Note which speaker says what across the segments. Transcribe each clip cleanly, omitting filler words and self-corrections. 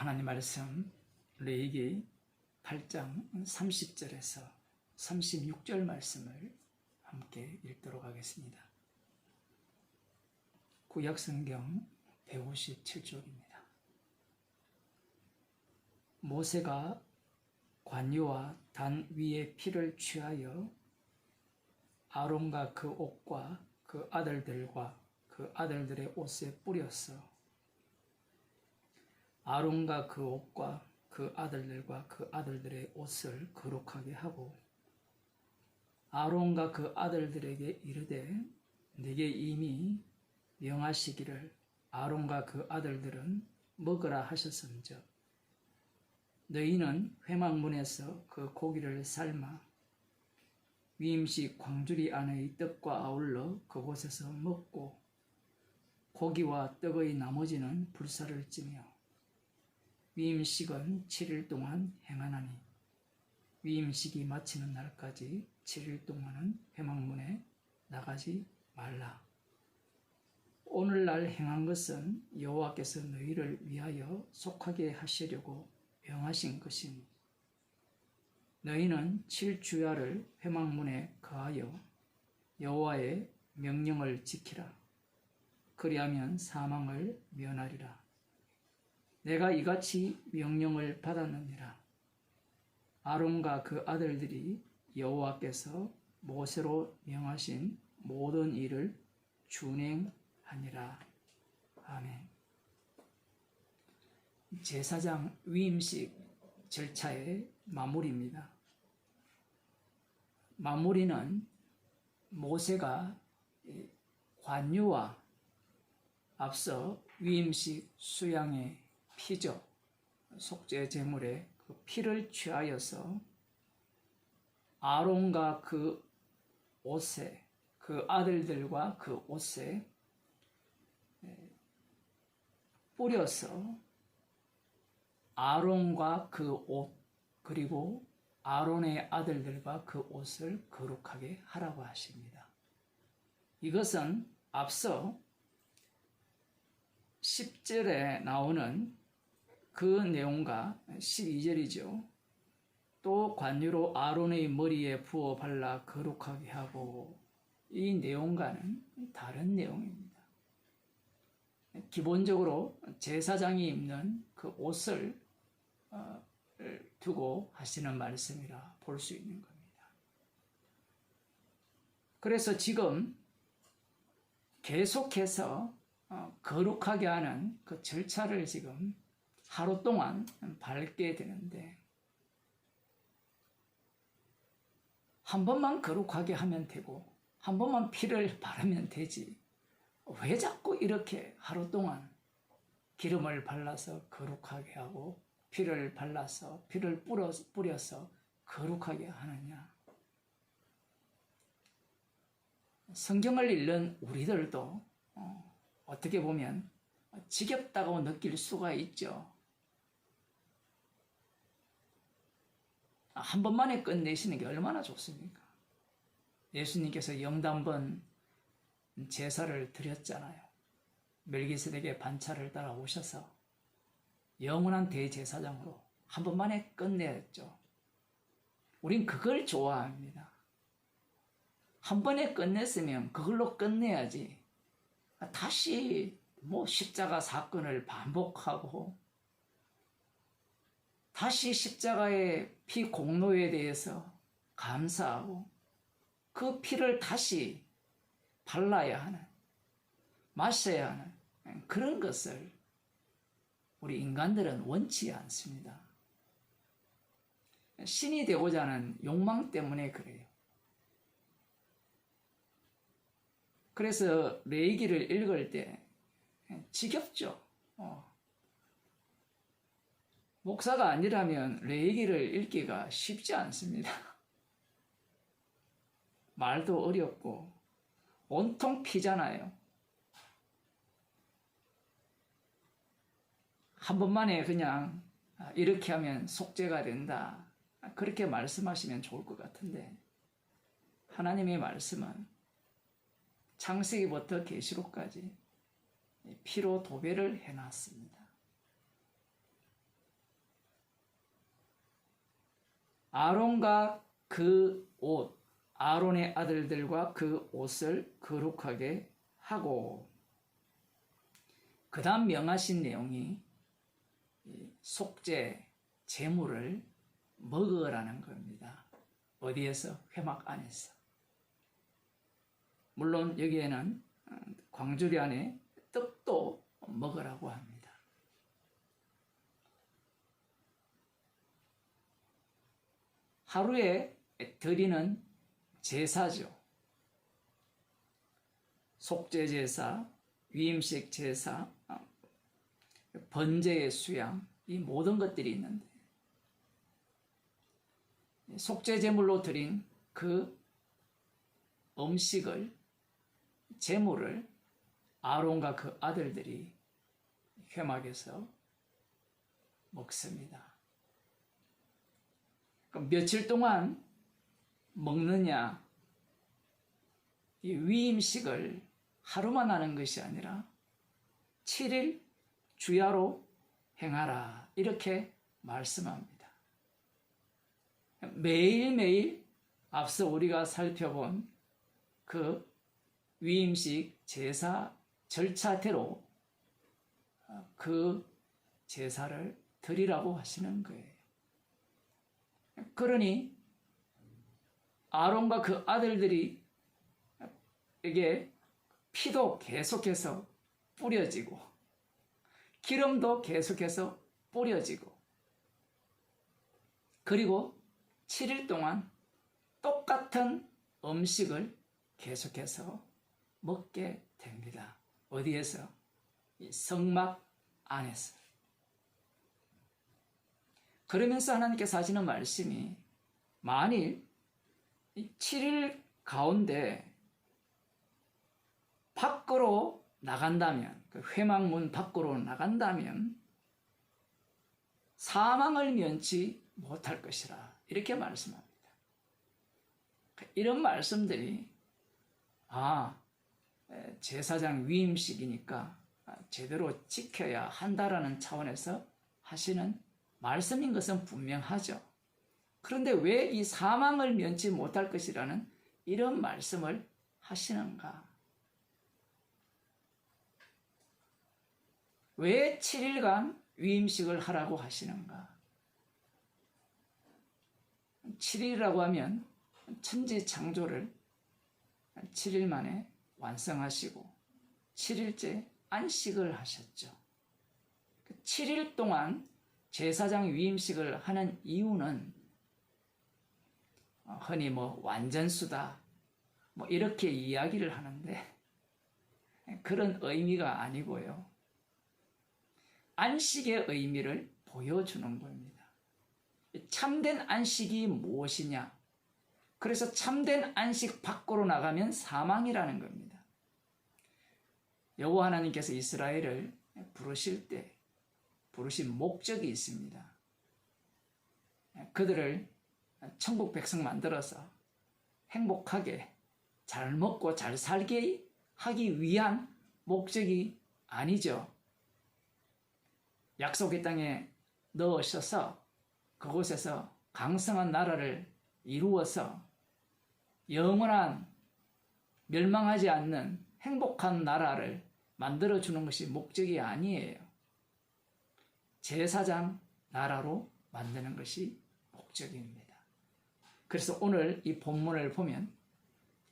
Speaker 1: 하나님 말씀 레위기 8장 30절에서 36절 말씀을 함께 읽도록 하겠습니다. 구약성경 157쪽입니다. 모세가 관유와 단 위에 피를 취하여 아론과 그 옷과 그 아들들과 그 아들들의 옷에 뿌렸어. 아론과 그 옷과 그 아들들과 그 아들들의 옷을 거룩하게 하고 아론과 그 아들들에게 이르되 내게 이미 명하시기를 아론과 그 아들들은 먹으라 하셨은즉 너희는 회막문에서 그 고기를 삶아 위임식 광주리 안의 떡과 아울러 그곳에서 먹고 고기와 떡의 나머지는 불사를 찌며 위임식은 7일 동안 행하나니 위임식이 마치는 날까지 7일 동안은 회막문에 나가지 말라. 오늘날 행한 것은 여호와께서 너희를 위하여 속하게 하시려고 명하신 것이니 너희는 7주야를 회막문에 거하여 여호와의 명령을 지키라. 그리하면 사망을 면하리라. 내가 이같이 명령을 받았느니라. 아론과 그 아들들이 여호와께서 모세로 명하신 모든 일을 준행하니라. 아멘. 제사장 위임식 절차의 마무리입니다. 마무리는 모세가 관유와 앞서 위임식 수양의 피죠. 속죄 제물의 그 피를 취하여서 아론과 그 옷에 그 아들들과 그 옷에 뿌려서 아론과 그 옷 그리고 아론의 아들들과 그 옷을 거룩하게 하라고 하십니다. 이것은 앞서 10절에 나오는 그 내용과 12절이죠. 또 관유로 아론의 머리에 부어 발라 거룩하게 하고 이 내용과는 다른 내용입니다. 기본적으로 제사장이 입는 그 옷을 두고 하시는 말씀이라 볼 수 있는 겁니다. 그래서 지금 계속해서 거룩하게 하는 그 절차를 지금 하루 동안 밟게 되는데 한 번만 거룩하게 하면 되고 한 번만 피를 바르면 되지 왜 자꾸 이렇게 하루 동안 기름을 발라서 거룩하게 하고 피를 발라서 피를 뿌려서 거룩하게 하느냐. 성경을 읽는 우리들도 어떻게 보면 지겹다고 느낄 수가 있죠. 한 번만에 끝내시는 게 얼마나 좋습니까? 예수님께서 영단번 제사를 드렸잖아요. 멜기세덱의 반차를 따라 오셔서 영원한 대제사장으로 한 번만에 끝내었죠. 우린 그걸 좋아합니다. 한 번에 끝냈으면 그걸로 끝내야지. 다시 십자가 사건을 반복하고 다시 십자가의 피 공로에 대해서 감사하고 그 피를 다시 발라야 하는, 마셔야 하는 그런 것을 우리 인간들은 원치 않습니다. 신이 되고자 하는 욕망 때문에 그래요. 그래서 레위기를 읽을 때 지겹죠. 목사가 아니라면 레위기를 읽기가 쉽지 않습니다. 말도 어렵고 온통 피잖아요. 한 번만에 그냥 이렇게 하면 속죄가 된다. 그렇게 말씀하시면 좋을 것 같은데 하나님의 말씀은 창세기부터 계시록까지 피로 도배를 해놨습니다. 아론과 그 옷, 아론의 아들들과 그 옷을 거룩하게 하고, 그 다음 명하신 내용이 속죄, 제물을 먹으라는 겁니다. 어디에서? 회막 안에서. 물론 여기에는 광주리 안에 떡도 먹으라고 합니다. 하루에 드리는 제사죠. 속죄 제사, 위임식 제사, 번제의 수양, 이 모든 것들이 있는데, 속죄 제물로 드린 그 음식을, 제물을 아론과 그 아들들이 회막에서 먹습니다. 그럼 며칠 동안 먹느냐? 이 위임식을 하루만 하는 것이 아니라 7일 주야로 행하라, 이렇게 말씀합니다. 매일매일 앞서 우리가 살펴본 그 위임식 제사 절차대로 그 제사를 드리라고 하시는 거예요. 그러니 아론과 그 아들들이 에게 피도 계속해서 뿌려지고 기름도 계속해서 뿌려지고, 그리고 7일 동안 똑같은 음식을 계속해서 먹게 됩니다. 어디에서? 이 성막 안에서. 그러면서 하나님께서 하시는 말씀이, 만일 이 7일 가운데 밖으로 나간다면, 그 회막문 밖으로 나간다면 사망을 면치 못할 것이라, 이렇게 말씀합니다. 이런 말씀들이 제사장 위임식이니까 제대로 지켜야 한다라는 차원에서 하시는 말씀인 것은 분명하죠. 그런데 왜 이 사망을 면치 못할 것이라는 이런 말씀을 하시는가? 왜 7일간 위임식을 하라고 하시는가? 7일이라고 하면 천지 창조를 7일 만에 완성하시고 7일째 안식을 하셨죠. 7일 동안 제사장 위임식을 하는 이유는 흔히 완전수다 이렇게 이야기를 하는데, 그런 의미가 아니고요, 안식의 의미를 보여주는 겁니다. 참된 안식이 무엇이냐? 그래서 참된 안식 밖으로 나가면 사망이라는 겁니다. 여호와 하나님께서 이스라엘을 부르실 때 부르신 목적이 있습니다. 그들을 천국 백성 만들어서 행복하게 잘 먹고 잘 살게 하기 위한 목적이 아니죠. 약속의 땅에 넣으셔서 그곳에서 강성한 나라를 이루어서 영원한 멸망하지 않는 행복한 나라를 만들어주는 것이 목적이 아니에요. 제사장 나라로 만드는 것이 목적입니다. 그래서 오늘 이 본문을 보면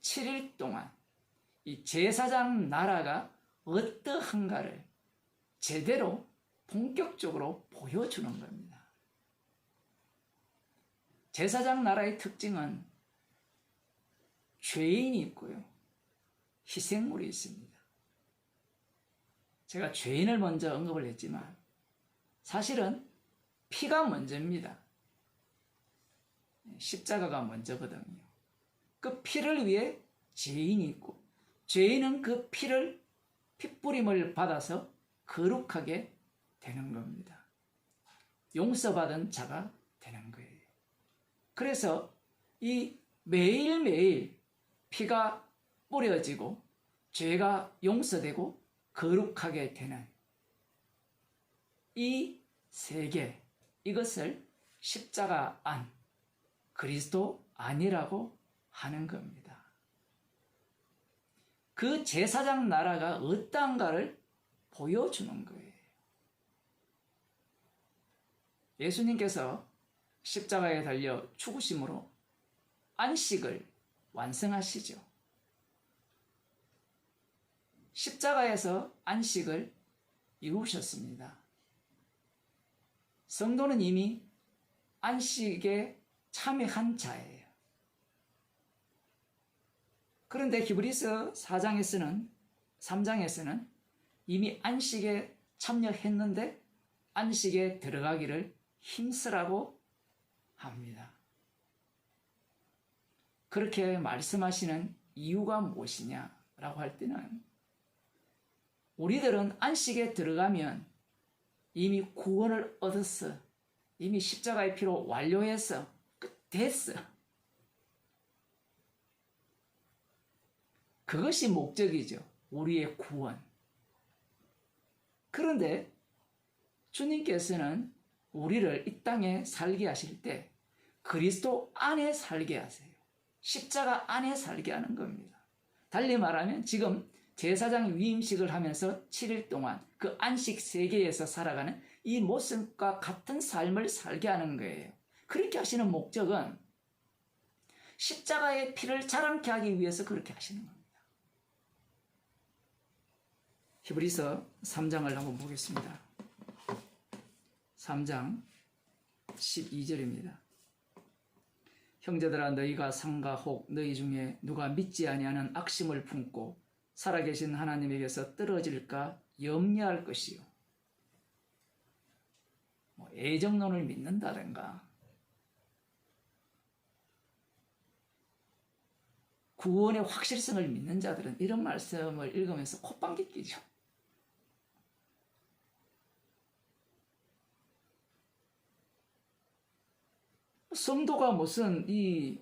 Speaker 1: 7일 동안 이 제사장 나라가 어떠한가를 제대로 본격적으로 보여주는 겁니다. 제사장 나라의 특징은 죄인이 있고요, 희생물이 있습니다. 제가 죄인을 먼저 언급을 했지만 사실은 피가 먼저입니다. 십자가가 먼저거든요. 그 피를 위해 죄인이 있고, 죄인은 그 피뿌림을 받아서 거룩하게 되는 겁니다. 용서받은 자가 되는 거예요. 그래서 이 매일매일 피가 뿌려지고 죄가 용서되고 거룩하게 되는 이 세계, 이것을 십자가 안, 그리스도 아니라고 하는 겁니다. 그 제사장 나라가 어떠한가를 보여주는 거예요. 예수님께서 십자가에 달려 죽으심으로 안식을 완성하시죠. 십자가에서 안식을 이루셨습니다. 성도는 이미 안식에 참여한 자예요. 그런데 히브리서 3장에서는 이미 안식에 참여했는데 안식에 들어가기를 힘쓰라고 합니다. 그렇게 말씀하시는 이유가 무엇이냐라고 할 때는 우리들은 안식에 들어가면 이미 구원을 얻었어. 이미 십자가의 피로 완료했어. 됐어. 그것이 목적이죠. 우리의 구원. 그런데 주님께서는 우리를 이 땅에 살게 하실 때 그리스도 안에 살게 하세요. 십자가 안에 살게 하는 겁니다. 달리 말하면 지금 제사장 위임식을 하면서 7일 동안 그 안식 세계에서 살아가는 이 모습과 같은 삶을 살게 하는 거예요. 그렇게 하시는 목적은 십자가의 피를 자랑케 하기 위해서 그렇게 하시는 겁니다. 히브리서 3장을 한번 보겠습니다. 3장 12절입니다. 형제들아 너희가 상가 혹 너희 중에 누가 믿지 아니하는 악심을 품고 살아계신 하나님에게서 떨어질까 염려할 것이요. 애정론을 믿는다든가 구원의 확실성을 믿는 자들은 이런 말씀을 읽으면서 콧방귀 끼죠. 성도가 무슨 이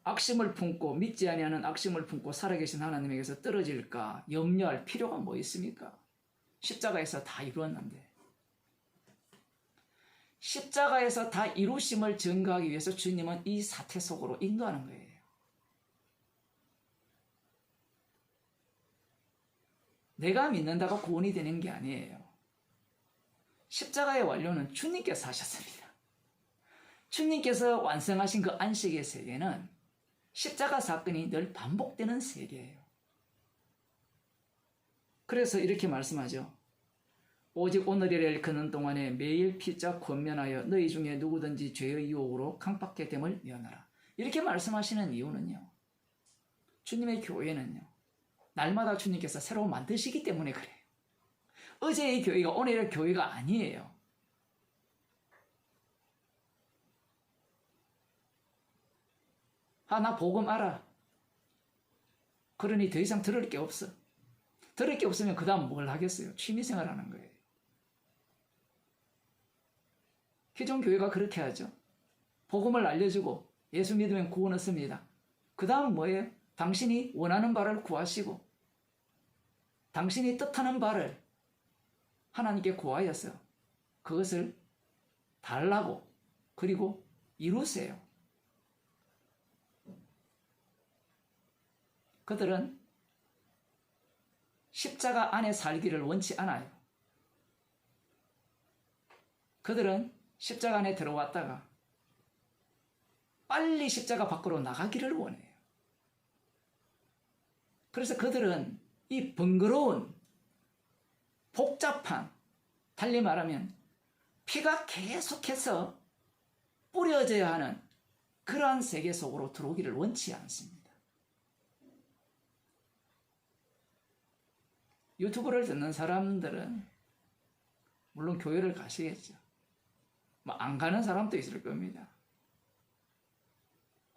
Speaker 1: 악심을 품고 믿지 아니하는 악심을 품고 살아계신 하나님에게서 떨어질까 염려할 필요가 뭐 있습니까? 십자가에서 다 이루었는데. 십자가에서 다 이루심을 증거하기 위해서 주님은 이 사태 속으로 인도하는 거예요. 내가 믿는다고 구원이 되는 게 아니에요. 십자가의 완료는 주님께서 하셨습니다. 주님께서 완성하신 그 안식의 세계는 십자가 사건이 늘 반복되는 세계예요. 그래서 이렇게 말씀하죠. 오직 오늘이라 일컫는 동안에 매일 피자 권면하여 너희 중에 누구든지 죄의 유혹으로 강팍해 됨을 면하라. 이렇게 말씀하시는 이유는요. 주님의 교회는요. 날마다 주님께서 새로 만드시기 때문에 그래요. 어제의 교회가 오늘의 교회가 아니에요. 나 복음 알아. 그러니 더 이상 들을 게 없어. 들을 게 없으면 그 다음 뭘 하겠어요? 취미생활 하는 거예요. 기존 교회가 그렇게 하죠. 복음을 알려주고 예수 믿으면 구원 얻습니다. 그 다음 뭐예요? 당신이 원하는 바를 구하시고 당신이 뜻하는 바를 하나님께 구하여서 그것을 달라고 그리고 이루세요. 그들은 십자가 안에 살기를 원치 않아요. 그들은 십자가 안에 들어왔다가 빨리 십자가 밖으로 나가기를 원해요. 그래서 그들은 이 번거로운 복잡한 달리 말하면 피가 계속해서 뿌려져야 하는 그러한 세계 속으로 들어오기를 원치 않습니다. 유튜브를 듣는 사람들은 물론 교회를 가시겠죠. 안 가는 사람도 있을 겁니다.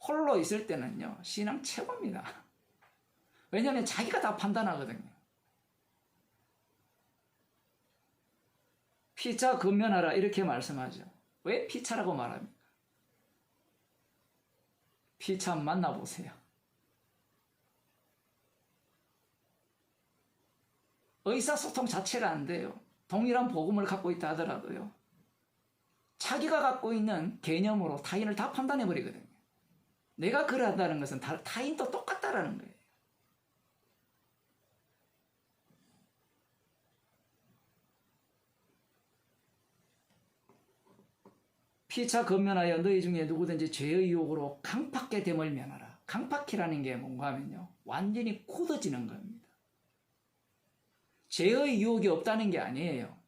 Speaker 1: 홀로 있을 때는요, 신앙 최고입니다. 왜냐하면 자기가 다 판단하거든요. 피차 근면하라 이렇게 말씀하죠. 왜 피차라고 말합니까? 피차 만나보세요. 의사소통 자체가 안 돼요. 동일한 복음을 갖고 있다 하더라도요. 자기가 갖고 있는 개념으로 타인을 다 판단해버리거든요. 내가 그러한다는 것은 타인도 똑같다라는 거예요. 피차 근면하여 너희 중에 누구든지 죄의 유혹으로 강팍게 됨을 면하라. 강팍이라는 게 뭔가 하면요, 완전히 굳어지는 겁니다. 죄의 유혹이 없다는 게 아니에요.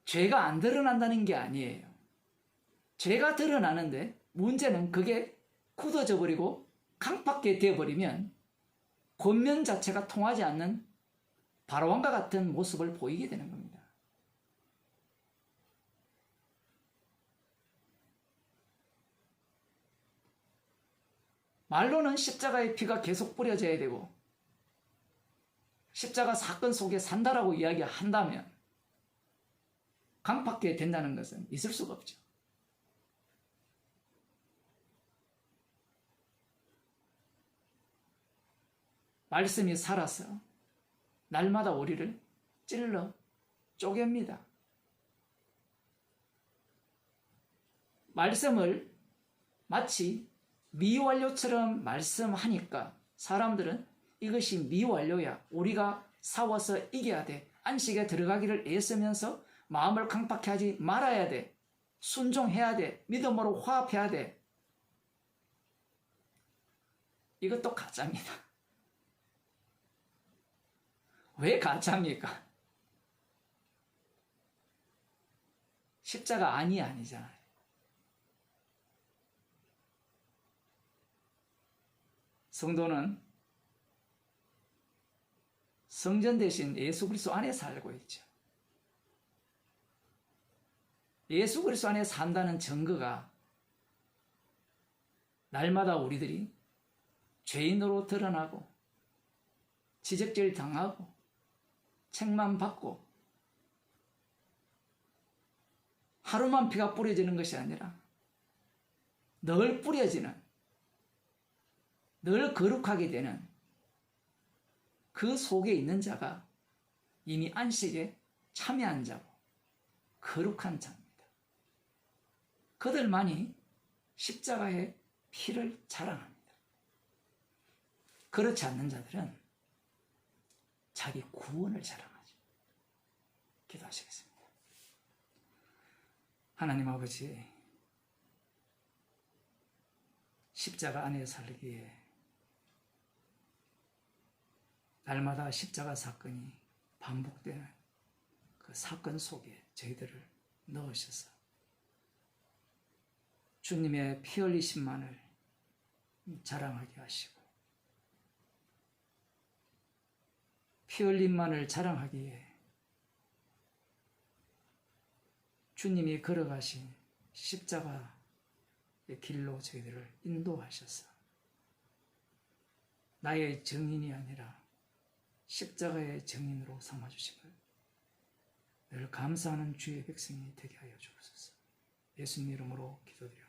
Speaker 1: 죄가 안 드러난다는 게 아니에요. 죄가 드러나는데 문제는 그게 굳어져 버리고 강팍게 되어버리면 권면 자체가 통하지 않는 바로왕과 같은 모습을 보이게 되는 겁니다. 말로는 십자가의 피가 계속 뿌려져야 되고 십자가 사건 속에 산다라고 이야기한다면 강팍게 된다는 것은 있을 수가 없죠. 말씀이 살아서 날마다 우리를 찔러 쪼갭니다. 말씀을 마치 미완료처럼 말씀하니까 사람들은 이것이 미완료야, 우리가 싸워서 이겨야 돼, 안식에 들어가기를 애쓰면서 마음을 강팍해 하지 말아야 돼, 순종해야 돼, 믿음으로 화합해야 돼. 이것도 가짜입니다. 왜 가짜입니까? 십자가 아니잖아요. 성도는 성전 대신 예수 그리스도 안에 살고 있죠. 예수 그리스도 안에 산다는 증거가 날마다 우리들이 죄인으로 드러나고 지적질 당하고 책망받고 하루만 피가 뿌려지는 것이 아니라 늘 뿌려지는, 늘 거룩하게 되는 그 속에 있는 자가 이미 안식에 참여한 자고 거룩한 자입니다. 그들만이 십자가의 피를 자랑합니다. 그렇지 않는 자들은 자기 구원을 자랑하죠. 기도하시겠습니다. 하나님 아버지, 십자가 안에 살기에 날마다 십자가 사건이 반복되는 그 사건 속에 저희들을 넣으셔서 주님의 피 흘리심만을 자랑하게 하시고 피 흘림만을 자랑하기에 주님이 걸어가신 십자가의 길로 저희들을 인도하셔서 나의 증인이 아니라 십자가의 증인으로 삼아주심을 늘 감사하는 주의 백성이 되게 하여 주옵소서. 예수님 이름으로 기도드립니다.